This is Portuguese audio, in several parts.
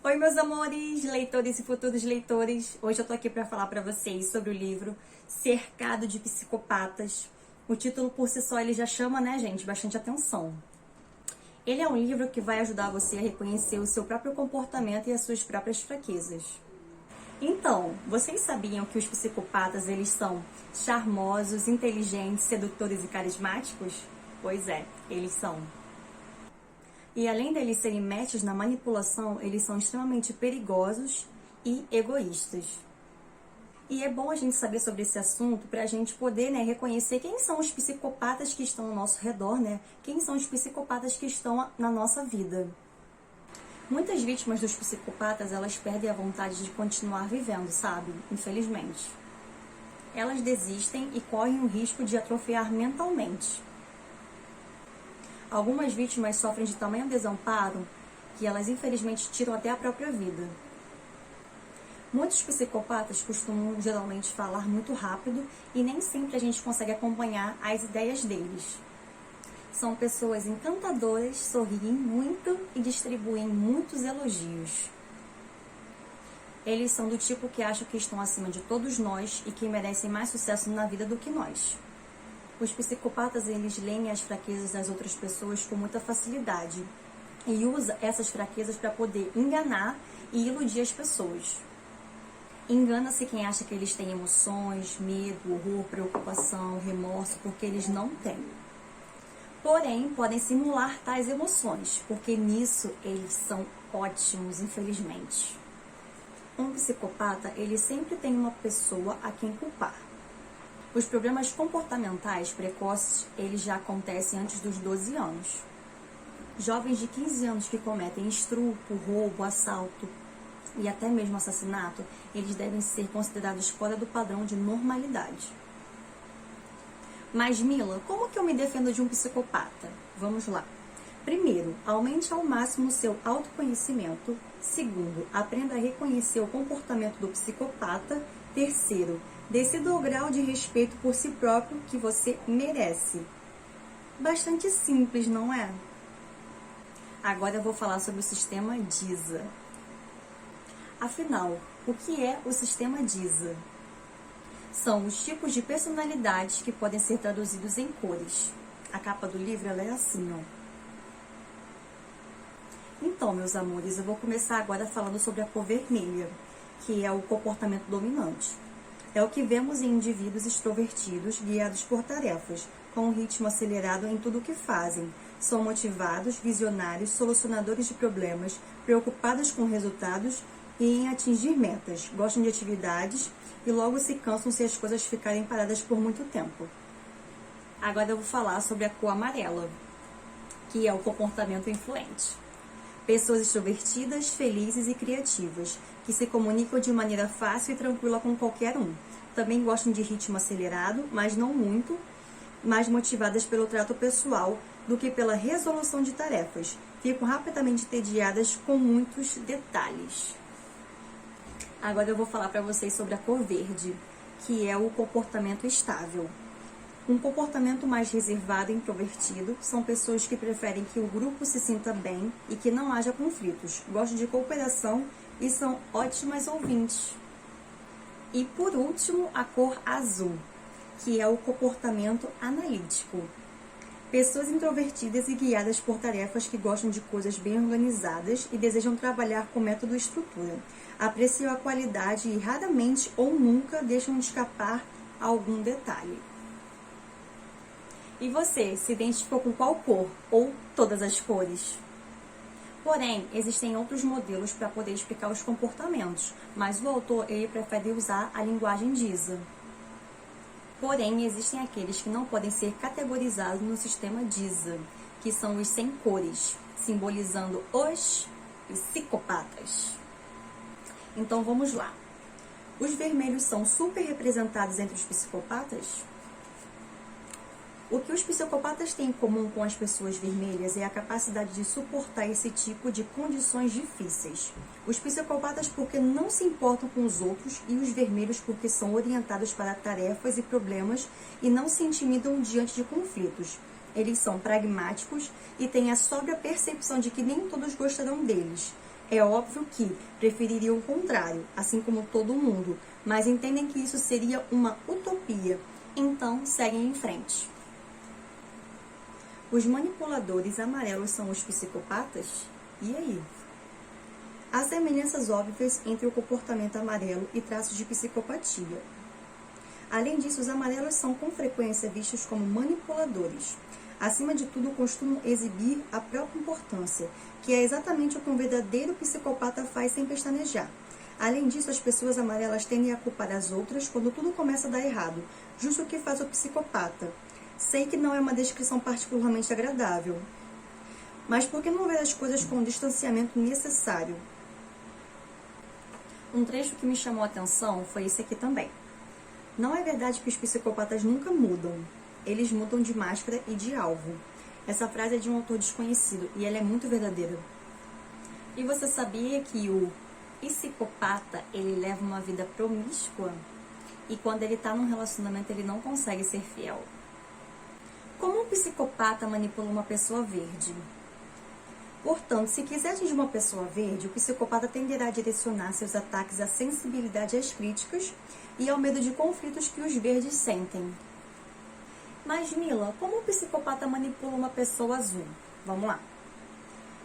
Oi, meus amores, leitores e futuros leitores. Hoje eu tô aqui para falar para vocês sobre o livro Cercado de Psicopatas. O título por si só ele já chama, né, gente, bastante atenção. Ele é um livro que vai ajudar você a reconhecer o seu próprio comportamento e as suas próprias fraquezas. Então, vocês sabiam que os psicopatas eles são charmosos, inteligentes, sedutores e carismáticos? Pois é, eles são. E além deles serem mestres na manipulação, eles são extremamente perigosos e egoístas. E é bom a gente saber sobre esse assunto para a gente poder, reconhecer quem são os psicopatas que estão ao nosso redor, quem são os psicopatas que estão na nossa vida. Muitas vítimas dos psicopatas, elas perdem a vontade de continuar vivendo, sabe? Infelizmente. Elas desistem e correm o risco de atrofiar mentalmente. Algumas vítimas sofrem de tamanho desamparo que elas infelizmente tiram até a própria vida. Muitos psicopatas costumam geralmente falar muito rápido e nem sempre a gente consegue acompanhar as ideias deles. São pessoas encantadoras, sorriem muito e distribuem muitos elogios. Eles são do tipo que acham que estão acima de todos nós e que merecem mais sucesso na vida do que nós. Os psicopatas, eles leem as fraquezas das outras pessoas com muita facilidade e usam essas fraquezas para poder enganar e iludir as pessoas. Engana-se quem acha que eles têm emoções, medo, horror, preocupação, remorso, porque eles não têm. Porém, podem simular tais emoções, porque nisso eles são ótimos, infelizmente. Um psicopata, ele sempre tem uma pessoa a quem culpar. Os problemas comportamentais precoces, eles já acontecem antes dos 12 anos. Jovens de 15 anos que cometem estupro, roubo, assalto e até mesmo assassinato, eles devem ser considerados fora do padrão de normalidade. Mas, Mila, como que eu me defendo de um psicopata? Vamos lá. Primeiro, aumente ao máximo o seu autoconhecimento. Segundo, aprenda a reconhecer o comportamento do psicopata. Terceiro, decida o grau de respeito por si próprio que você merece. Bastante simples, não é? Agora eu vou falar sobre o sistema DISA. Afinal, o que é o sistema DISA? São os tipos de personalidades que podem ser traduzidos em cores. A capa do livro ela é assim, ó. Então, meus amores, eu vou começar agora falando sobre a cor vermelha, que é o comportamento dominante. É o que vemos em indivíduos extrovertidos, guiados por tarefas, com um ritmo acelerado em tudo o que fazem. São motivados, visionários, solucionadores de problemas, preocupados com resultados e em atingir metas. Gostam de atividades e logo se cansam se as coisas ficarem paradas por muito tempo. Agora eu vou falar sobre a cor amarela, que é o comportamento influente. Pessoas extrovertidas, felizes e criativas, que se comunicam de maneira fácil e tranquila com qualquer um. Também gostam de ritmo acelerado, mas não muito, mais motivadas pelo trato pessoal do que pela resolução de tarefas. Ficam rapidamente entediadas com muitos detalhes. Agora eu vou falar para vocês sobre a cor verde, que é o comportamento estável. Um comportamento mais reservado e introvertido são pessoas que preferem que o grupo se sinta bem e que não haja conflitos. Gostam de cooperação e são ótimas ouvintes. E por último, a cor azul, que é o comportamento analítico. Pessoas introvertidas e guiadas por tarefas que gostam de coisas bem organizadas e desejam trabalhar com método e estrutura. Apreciam a qualidade e raramente ou nunca deixam de escapar algum detalhe. E você, se identificou com qual cor ou todas as cores? Porém, existem outros modelos para poder explicar os comportamentos, mas o autor ele prefere usar a linguagem DISA. Porém, existem aqueles que não podem ser categorizados no sistema DISA, que são os sem cores, simbolizando os psicopatas. Então vamos lá. Os vermelhos são super representados entre os psicopatas? O que os psicopatas têm em comum com as pessoas vermelhas é a capacidade de suportar esse tipo de condições difíceis. Os psicopatas porque não se importam com os outros e os vermelhos porque são orientados para tarefas e problemas e não se intimidam diante de conflitos. Eles são pragmáticos e têm a sóbria percepção de que nem todos gostarão deles. É óbvio que prefeririam o contrário, assim como todo mundo, mas entendem que isso seria uma utopia, então seguem em frente. Os manipuladores amarelos são os psicopatas? E aí? Há semelhanças óbvias entre o comportamento amarelo e traços de psicopatia. Além disso, os amarelos são com frequência vistos como manipuladores. Acima de tudo, costumam exibir a própria importância, que é exatamente o que um verdadeiro psicopata faz sem pestanejar. Além disso, as pessoas amarelas tendem a culpar as outras quando tudo começa a dar errado, justo o que faz o psicopata. Sei que não é uma descrição particularmente agradável, mas por que não ver as coisas com o distanciamento necessário? Um trecho que me chamou a atenção foi esse aqui também. Não é verdade que os psicopatas nunca mudam. Eles mudam de máscara e de alvo. Essa frase é de um autor desconhecido e ela é muito verdadeira. E você sabia que o psicopata, ele leva uma vida promíscua? E quando ele está num relacionamento, ele não consegue ser fiel. Como um psicopata manipula uma pessoa verde? Portanto, se quiser atingir uma pessoa verde, o psicopata tenderá a direcionar seus ataques à sensibilidade às críticas e ao medo de conflitos que os verdes sentem. Mas, Mila, como um psicopata manipula uma pessoa azul? Vamos lá.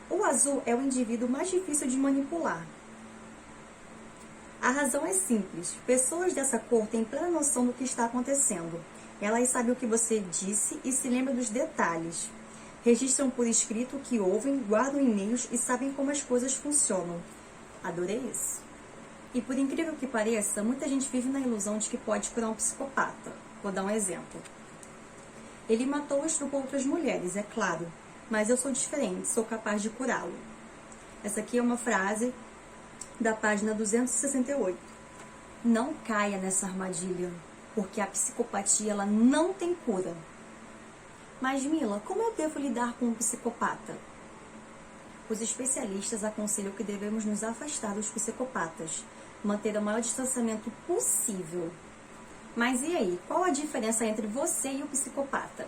O azul é o indivíduo mais difícil de manipular. A razão é simples. Pessoas dessa cor têm plena noção do que está acontecendo. Elas sabem o que você disse e se lembram dos detalhes. Registram por escrito o que ouvem, guardam e-mails e sabem como as coisas funcionam. Adorei isso. E por incrível que pareça, muita gente vive na ilusão de que pode curar um psicopata. Vou dar um exemplo. Ele matou ou estuprou outras mulheres, é claro, mas eu sou diferente, sou capaz de curá-lo. Essa aqui é uma frase da página 268. Não caia nessa armadilha, porque a psicopatia ela não tem cura. Mas, Mila, como eu devo lidar com um psicopata? Os especialistas aconselham que devemos nos afastar dos psicopatas, manter o maior distanciamento possível. Mas e aí, qual a diferença entre você e o psicopata?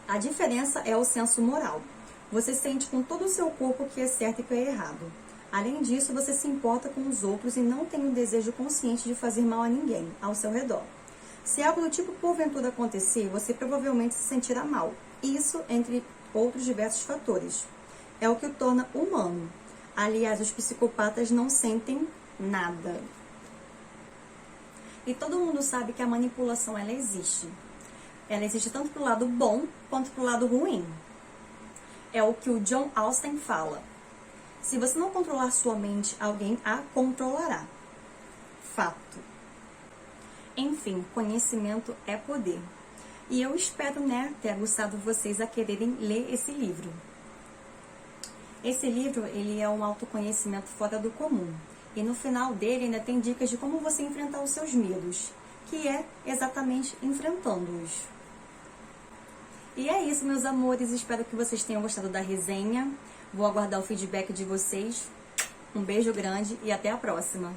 A diferença é o senso moral. Você sente com todo o seu corpo o que é certo e o que é errado. Além disso, você se importa com os outros e não tem um desejo consciente de fazer mal a ninguém ao seu redor. Se algo do tipo porventura acontecer, você provavelmente se sentirá mal. Isso entre outros diversos fatores. É o que o torna humano. Aliás, os psicopatas não sentem nada. E todo mundo sabe que a manipulação ela existe. Ela existe tanto pro lado bom quanto pro lado ruim. É o que o John Austin fala. Se você não controlar sua mente, alguém a controlará. Fato. Enfim, conhecimento é poder. E eu espero, ter gostado vocês a quererem ler esse livro. Esse livro, ele é um autoconhecimento fora do comum. E no final dele ainda tem dicas de como você enfrentar os seus medos, que é exatamente enfrentando-os. E é isso, meus amores. Espero que vocês tenham gostado da resenha. Vou aguardar o feedback de vocês. Um beijo grande e até a próxima.